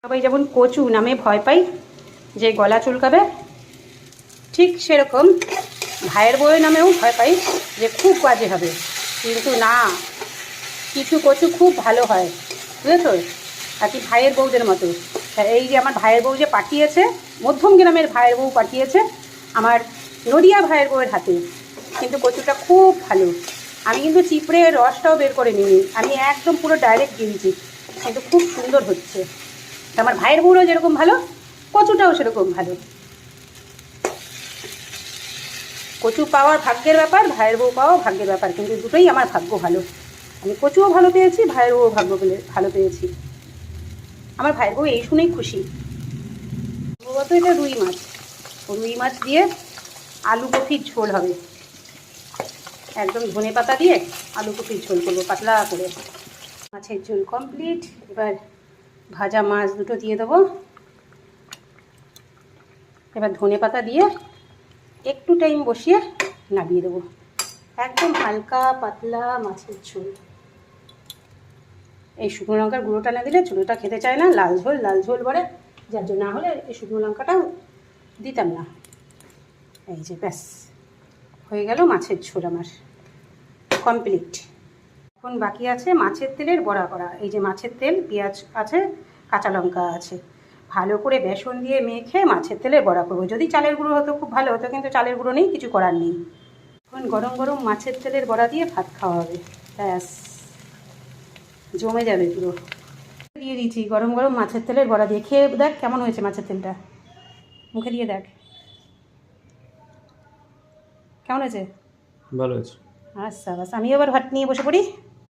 সবাই যেমন কচু নামে ভয় পাই যে গলা চুলকাবে, ঠিক সেরকম ভাইয়ের বউয়ের নামেও ভয় পাই যে খুব বাজে হবে। কিন্তু না, কিছু কচু খুব ভালো হয়, বুঝেছো? আর কি ভাইয়ের বউদের মতো। এই যে আমার ভাইয়ের বউ যে পাঠিয়েছে, মধ্যম গ্রামের ভাইয়ের বউ পাঠিয়েছে আমার নদিয়া ভাইয়ের বউয়ের হাতে, কিন্তু কচুটা খুব ভালো। আমি কিন্তু চিপড়ে রসটাও বের করে নিইনি, আমি একদম পুরো ডাইরেক্ট দিয়েছি, কিন্তু খুব সুন্দর হচ্ছে। আমার ভাইয়ের বউরও যেরকম ভালো, কচুটাও সেরকম ভালো। কচু পাওয়ার ভাগ্যের ব্যাপার, ভাইয়ের বউ পাওয়াও ভাগ্যের ব্যাপার, কিন্তু দুটোই আমার ভাগ্য ভালো। আমি কচুও ভালো পেয়েছি, ভাইয়ের বউ ভাগ্য ভালো পেয়েছি। আমার ভাইয়ের বউ এই শুনেই খুশি। সম্ভবত এটা রুই মাছ, রুই মাছ দিয়ে আলু কফির ঝোল হবে, একদম ধনে পাতা দিয়ে আলু কফির ঝোল করবো পাতলা করে। মাছের ঝোল কমপ্লিট। এবার ভাজা মাছ দুটো দিয়ে দেবো। এবার ধনে পাতা দিয়ে একটু টাইম বসিয়ে নামিয়ে দেবো। একদম হালকা পাতলা মাছের ঝোল। এই শুকনো লঙ্কার গুঁড়োটা না দিলে ঝোলটা খেতে চায় না, লাল ঝোল বলে, যার জন্য না হলে এই শুকনো লঙ্কাটাও দিতাম না। এই যে ব্যাস হয়ে গেল মাছের ঝোল আমার কমপ্লিট। এখন বাকি আছে মাছের তেলের বড়া করা। এই যে মাছের তেল, পেঁয়াজ আছে, কাঁচা লঙ্কা আছে, ভালো করে বেসন দিয়ে মেখে মাছের তেলের বড়া করবো। যদি চালের গুঁড়ো হতো খুব ভালো হতো, কিন্তু চালের গুঁড়ো নেই, কিছু করার নেই। এখন গরম গরম মাছের তেলের বড়া দিয়ে ভাত খাওয়া হবে, ব্যাস জমে যাবে পুরো। দিয়ে দিয়েছি গরম গরম মাছের তেলের বড়া দিয়ে। খেয়ে দেখ কেমন হয়েছে মাছের তেলটা, মুখে দিয়ে দেখ কেমন হয়েছে। ভালো হয়েছে। আচ্ছা বাস, আমি এবার ভাত নিয়ে বসে পড়ি।